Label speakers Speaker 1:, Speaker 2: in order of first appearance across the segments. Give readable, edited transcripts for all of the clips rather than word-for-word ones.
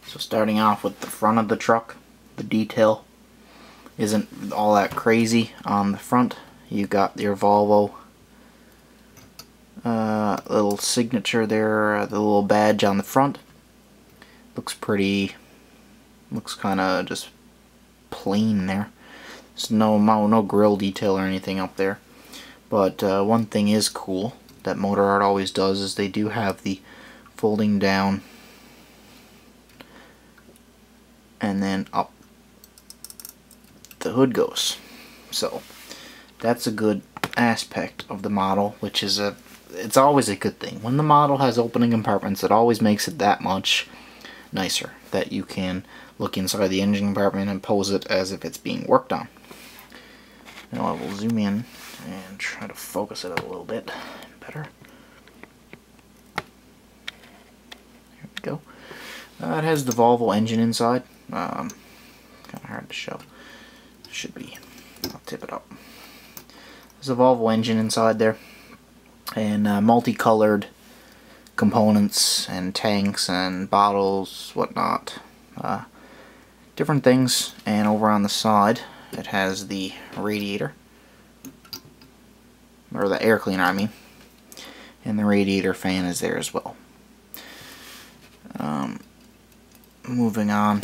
Speaker 1: So starting off with the front of the truck, the detail isn't all that crazy on the front. You got your Volvo little signature there, the little badge on the front. Looks pretty, looks kind of just plain there. There's no grill detail or anything up there. But one thing is cool that Motor Art always does is they do have the folding down and then up the hood goes. So that's a good aspect of the model, which is it's always a good thing. When the model has opening compartments, it always makes it that much nicer that you can look inside the engine compartment and pose it as if it's being worked on. Now I will zoom in and try to focus it a little bit better. There we go. It has the Volvo engine inside. Kind of hard to show. Should be. I'll tip it up. There's a Volvo engine inside there, and multicolored components and tanks and bottles, whatnot, different things. And over on the side, it has the radiator, or the air cleaner, I mean, and the radiator fan is there as well. Moving on.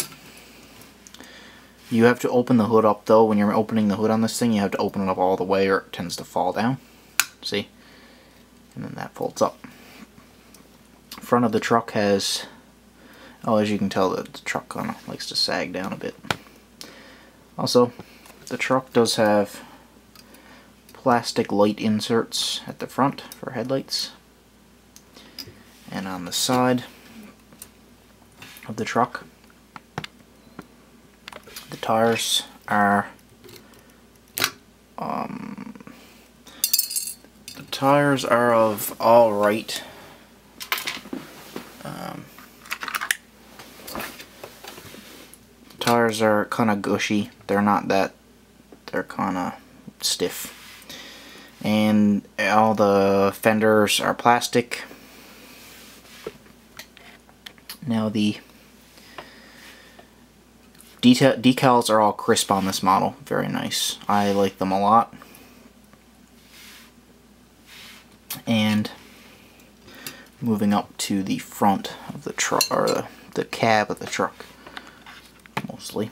Speaker 1: You have to open the hood up though. When you're opening the hood on this thing, you have to open it up all the way or it tends to fall down. See? And then that folds up. Front of the truck has, oh, as you can tell, the truck kind of likes to sag down a bit. Also, the truck does have plastic light inserts at the front for headlights. And on the side of the truck, the tires are of All-Right. Tires are kind of gushy. They're not that. They're kind of stiff. And all the fenders are plastic. Now the decals are all crisp on this model. Very nice. I like them a lot. And moving up to the front of the truck, or the cab of the truck, mostly.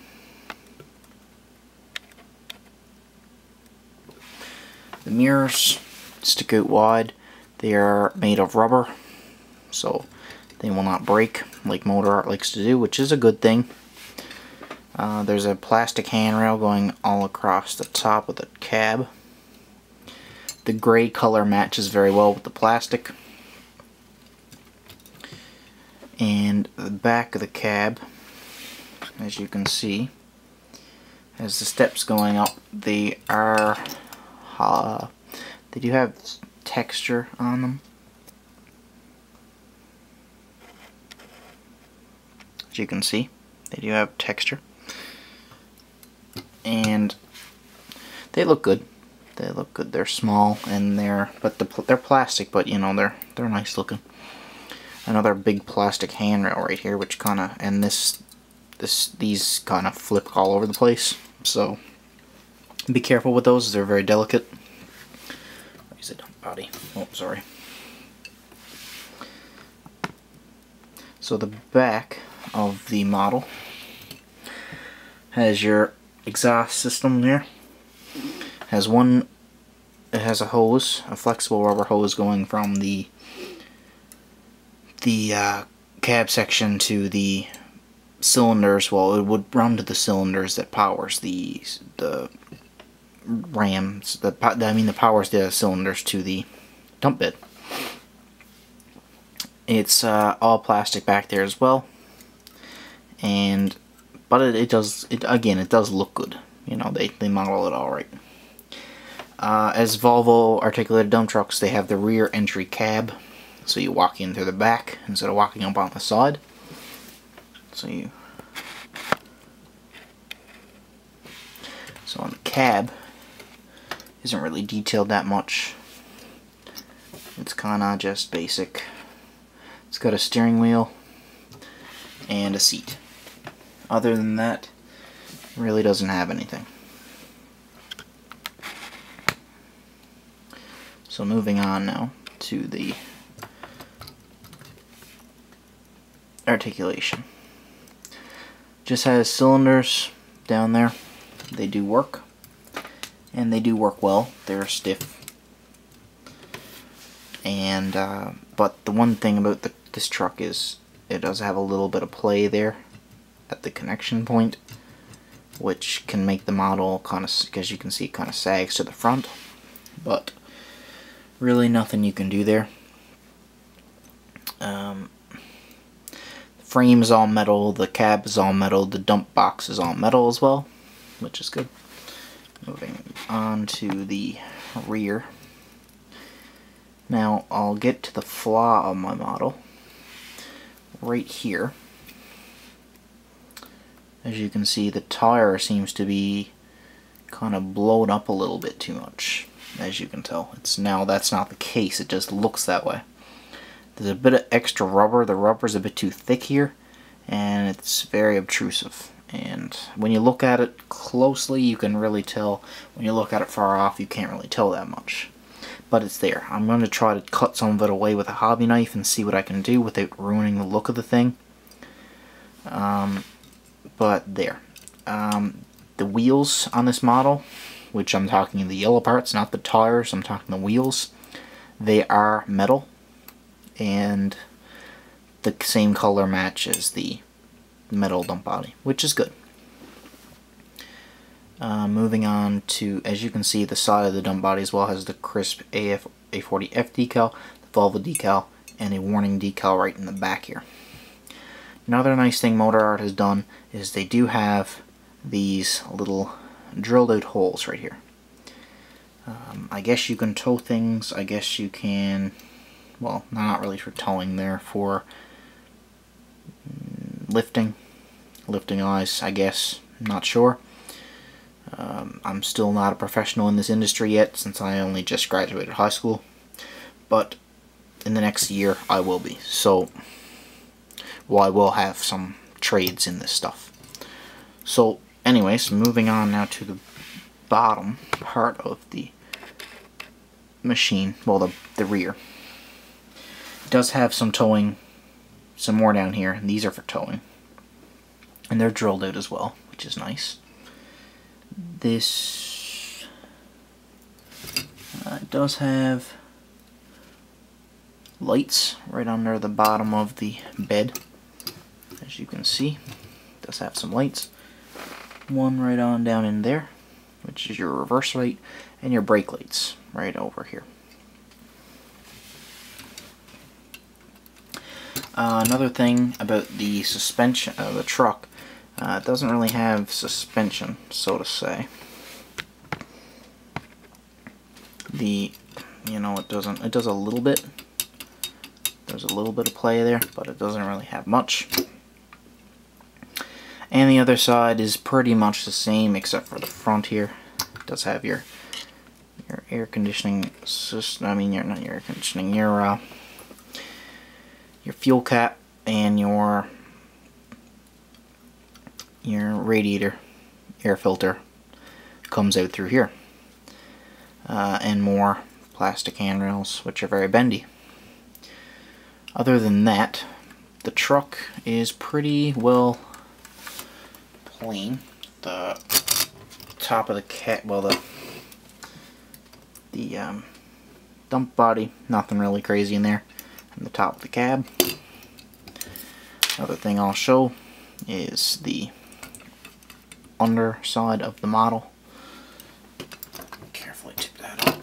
Speaker 1: The mirrors stick out wide. They are made of rubber, so they will not break like Motor Art likes to do, which is a good thing. There's a plastic handrail going all across the top of the cab. The gray color matches very well with the plastic. And the back of the cab, as you can see, has the steps going up. They are they do have texture on them. As you can see, they do have texture. And they look good. They look good. They're small and they're plastic, but you know they're nice looking. Another big plastic handrail right here, which kind of, and these kind of flip all over the place. So be careful with those. They're very delicate. Where is it? Body. Oh, sorry. So the back of the model has your exhaust system there. It has a hose, a flexible rubber hose going from the cab section to the cylinders. Well, it would run to the cylinders that powers the rams. That powers the cylinders to the dump bed. It's all plastic back there as well, but it does look good. You know, they model it all right. As Volvo articulated dump trucks, they have the rear entry cab, so you walk in through the back instead of walking up on the side. So on the cab, isn't really detailed that much. It's kind of just basic. It's got a steering wheel and a seat. other than that, really doesn't have anything. So moving on now to the articulation. Just has cylinders down there. They do work, and they do work well. They're stiff. And but the one thing about this truck is it does have a little bit of play there at the connection point, which can make the model kind of, as you can see, kind of sags to the front. But really nothing you can do there. The frame is all metal, the cab is all metal, the dump box is all metal as well, which is good. Moving on to the rear. Now I'll get to the flaw of my model right here. As you can see, the tire seems to be kind of blown up a little bit too much. As you can tell, that's not the case, it just looks that way. There's a bit of extra rubber, the rubber's a bit too thick here, and it's very obtrusive. And when you look at it closely, you can really tell. When you look at it far off, you can't really tell that much. But it's there. I'm going to try to cut some of it away with a hobby knife and see what I can do without ruining the look of the thing. But there. The wheels on this model, which I'm talking the yellow parts, not the tires, I'm talking the wheels, they are metal, and the same color match as the metal dump body, which is good. Moving on to, as you can see, the side of the dump body as well has the crisp A40F decal, the Volvo decal, and a warning decal right in the back here. Another nice thing Motor Art has done is they do have these little drilled out holes right here. I guess you can tow things, I guess you can, well, not really for towing, there for lifting eyes, I guess, not sure. I'm still not a professional in this industry yet, since I only just graduated high school, but in the next year I will be, so, well, I will have some trades in this stuff. So anyways, moving on now to the bottom part of the machine, well, the rear. It does have some towing, some more down here, and these are for towing. And they're drilled out as well, which is nice. This does have lights right under the bottom of the bed, as you can see. It does have some lights. One right on down in there, which is your reverse light, and your brake lights right over here. Another thing about the suspension of the truck, it doesn't really have suspension, so to say. It does a little bit. There's a little bit of play there, but it doesn't really have much. And the other side is pretty much the same, except for the front here. It does have your air conditioning system. I mean, not your air conditioning. Your fuel cap and your radiator air filter comes out through here, and more plastic handrails, which are very bendy. Other than that, the truck is pretty well plain. The top of the dump body, nothing really crazy in there. And the top of the cab. Another thing I'll show is the underside of the model. Carefully tip that up.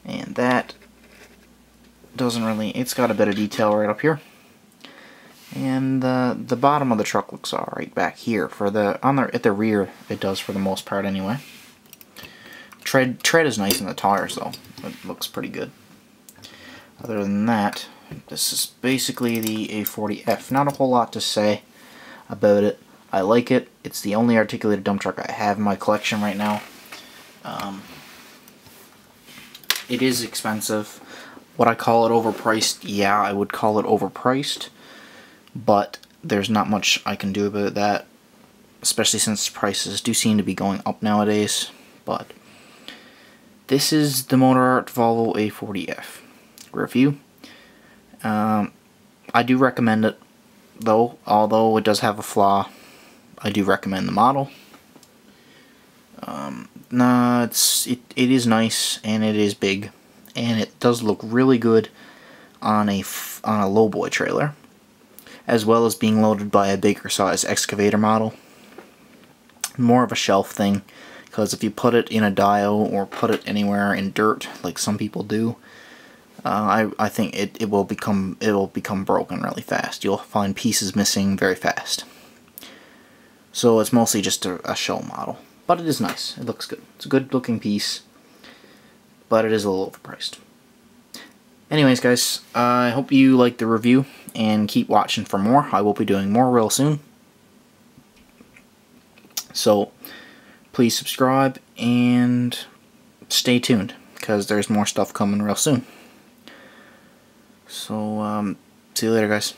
Speaker 1: And that doesn't really, it's got a bit of detail right up here. And the bottom of the truck looks alright back here. At the rear, it does for the most part anyway. Tread is nice in the tires though. It looks pretty good. Other than that, this is basically the A40F. Not a whole lot to say about it. I like it. It's the only articulated dump truck I have in my collection right now. It is expensive. Would I call it overpriced? Yeah, I would call it overpriced. But there's not much I can do about that, especially since prices do seem to be going up nowadays. But this is the Motor Art Volvo A40F review. I do recommend it, though, although it does have a flaw. I do recommend the model. It is nice, and it is big, and it does look really good on a lowboy trailer, as well as being loaded by a bigger size excavator model. More of a shelf thing, because if you put it in a dyno or put it anywhere in dirt, like some people do, I think it will become broken really fast. You'll find pieces missing very fast. So it's mostly just a show model. But it is nice. It looks good. It's a good looking piece. But it is a little overpriced. Anyways, guys, I hope you liked the review. And keep watching for more. I will be doing more real soon. So please subscribe and stay tuned, because there's more stuff coming real soon. So, see you later, guys.